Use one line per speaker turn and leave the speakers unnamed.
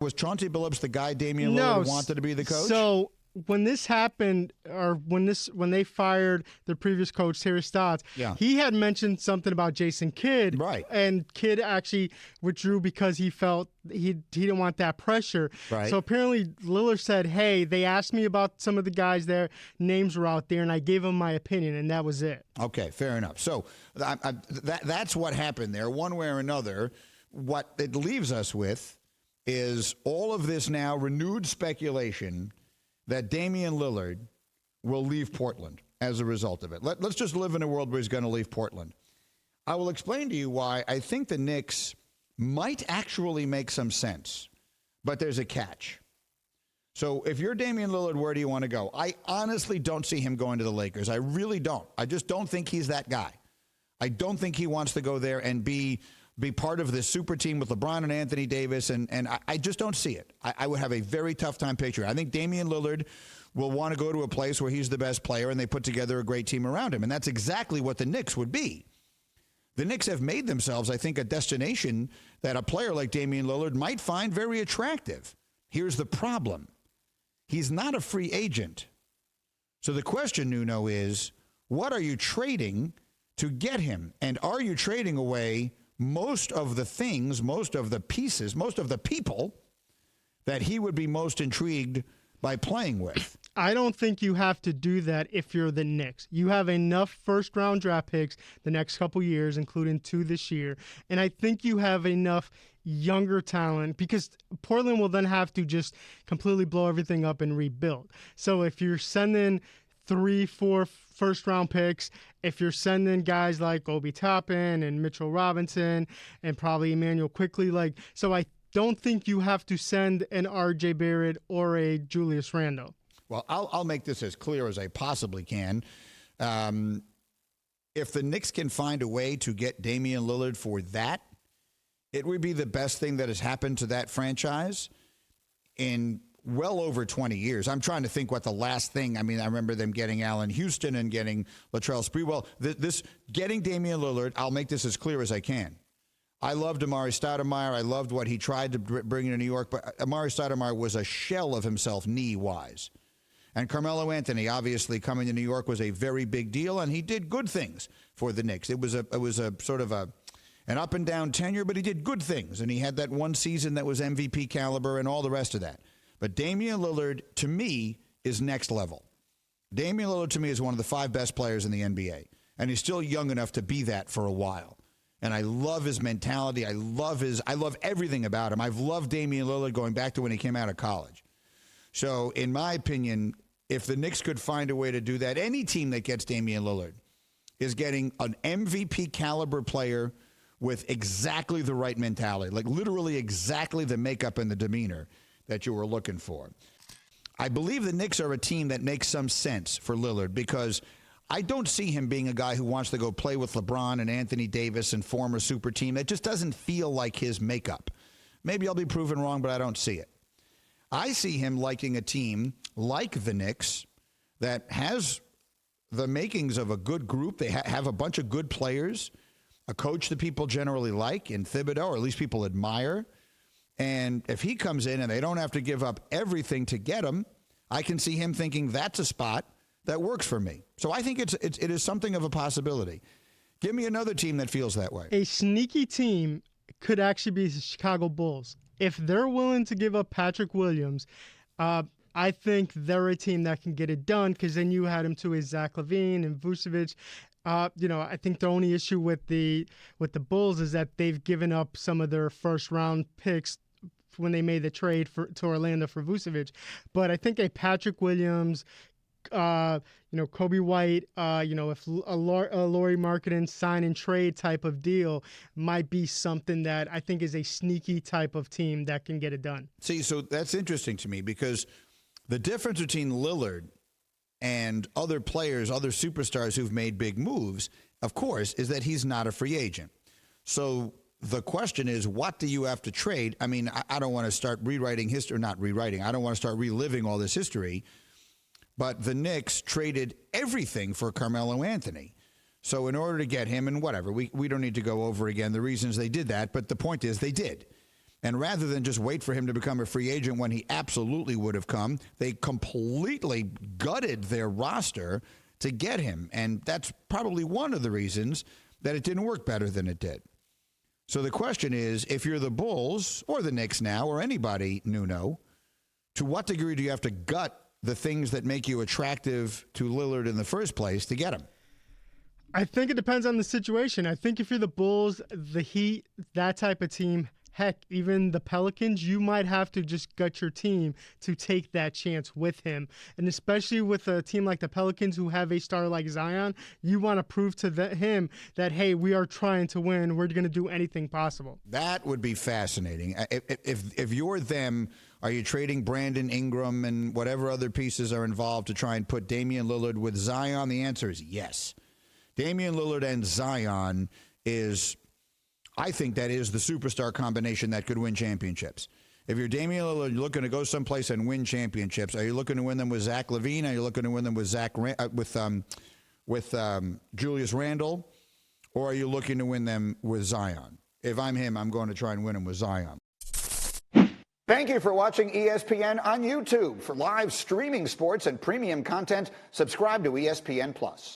was Chauncey Billups the guy Damian Lillard wanted to be the coach?
So when this happened, or when they fired their previous coach, Terry Stotts, he had mentioned something about Jason Kidd.
Right.
And Kidd actually withdrew because he felt he didn't want that pressure.
Right.
So apparently Lillard said, hey, they asked me about some of the guys there, names were out there, and I gave them my opinion, and that was it.
Okay, fair enough. So that's what happened there. One way or another, what it leaves us with is all of this now renewed speculation that Damian Lillard will leave Portland as a result of it. Let's just live in a world where he's going to leave Portland. I will explain to you why I think the Knicks might actually make some sense, but there's a catch. So if you're Damian Lillard, where do you want to go? I honestly don't see him going to the Lakers. I really don't. I just don't think he's that guy. I don't think he wants to go there and be part of this super team with LeBron and Anthony Davis, and I just don't see it. I would have a very tough time picturing. I think Damian Lillard will want to go to a place where he's the best player and they put together a great team around him, and that's exactly what the Knicks would be. The Knicks have made themselves, I think, a destination that a player like Damian Lillard might find very attractive. Here's the problem. He's not a free agent. So the question, Nuno, is what are you trading to get him? And are you trading away most of the things, most of the pieces, most of the people that he would be most intrigued by playing with?
I don't think you have to do that if you're the Knicks. You have enough first-round draft picks the next couple years, including 2 this year. And I think you have enough younger talent because Portland will then have to just completely blow everything up and rebuild. So if you're sending 3-4 first-round picks, if you're sending guys like Obi Toppin and Mitchell Robinson and probably Emmanuel Quickley, so I don't think you have to send an R.J. Barrett or a Julius Randle.
Well, I'll make this as clear as I possibly can. If the Knicks can find a way to get Damian Lillard for that, it would be the best thing that has happened to that franchise in well over 20 years. I'm trying to think what the last thing, I remember them getting Allen Houston and getting Latrell Sprewell. This getting Damian Lillard, I'll make this as clear as I can. I loved Amari Stoudemire. I loved what he tried to bring into New York, but Amari Stoudemire was a shell of himself knee-wise. And Carmelo Anthony, obviously, coming to New York was a very big deal, and he did good things for the Knicks. It was a sort of an up-and-down tenure, but he did good things, and he had that one season that was MVP caliber and all the rest of that. But Damian Lillard, to me, is next level. Damian Lillard, to me, is one of the 5 best players in the NBA, and he's still young enough to be that for a while. And I love his mentality. I love everything about him. I've loved Damian Lillard going back to when he came out of college. So, in my opinion, if the Knicks could find a way to do that, any team that gets Damian Lillard is getting an MVP caliber player with exactly the right mentality, like literally exactly the makeup and the demeanor that you were looking for. I believe the Knicks are a team that makes some sense for Lillard because I don't see him being a guy who wants to go play with LeBron and Anthony Davis and form a super team. That just doesn't feel like his makeup. Maybe I'll be proven wrong, but I don't see it. I see him liking a team like the Knicks that has the makings of a good group. They have a bunch of good players, a coach that people generally like in Thibodeau, or at least people admire. And if he comes in and they don't have to give up everything to get him, I can see him thinking that's a spot that works for me. So I think it is something of a possibility. Give me another team that feels that way.
A sneaky team could actually be the Chicago Bulls. If they're willing to give up Patrick Williams, I think they're a team that can get it done because then you had him to a Zach LaVine and Vucevic. I think the only issue with the Bulls is that they've given up some of their first round picks when they made the trade to Orlando for Vucevic. But I think a Patrick Williams, Kobe White, if a Lauri Markkanen sign and trade type of deal might be something that I think is a sneaky type of team that can get it done.
See, so that's interesting to me because the difference between Lillard and other players, other superstars who've made big moves, of course, is that he's not a free agent. So the question is, what do you have to trade? I don't want to start rewriting history, not rewriting. I don't want to start reliving all this history. But the Knicks traded everything for Carmelo Anthony. So in order to get him, and whatever, we don't need to go over again the reasons they did that, but the point is they did. And rather than just wait for him to become a free agent when he absolutely would have come, they completely gutted their roster to get him. And that's probably one of the reasons that it didn't work better than it did. So the question is, if you're the Bulls or the Knicks now or anybody, Nuno, to what degree do you have to gut the things that make you attractive to Lillard in the first place to get him?
I think it depends on the situation. I think if you're the Bulls, the Heat, that type of team, heck, even the Pelicans, you might have to just gut your team to take that chance with him. And especially with a team like the Pelicans who have a star like Zion, you want to prove to him that, hey, we are trying to win. We're going to do anything possible.
That would be fascinating. If you're them, are you trading Brandon Ingram and whatever other pieces are involved to try and put Damian Lillard with Zion? The answer is yes. Damian Lillard and Zion is, I think that is the superstar combination that could win championships. If you're Damian Lillard, you're looking to go someplace and win championships. Are you looking to win them with Zach LaVine? Are you looking to win them with Julius Randle? Or are you looking to win them with Zion? If I'm him, I'm going to try and win them with Zion.
Thank you for watching ESPN on YouTube. For live streaming sports and premium content, subscribe to ESPN+.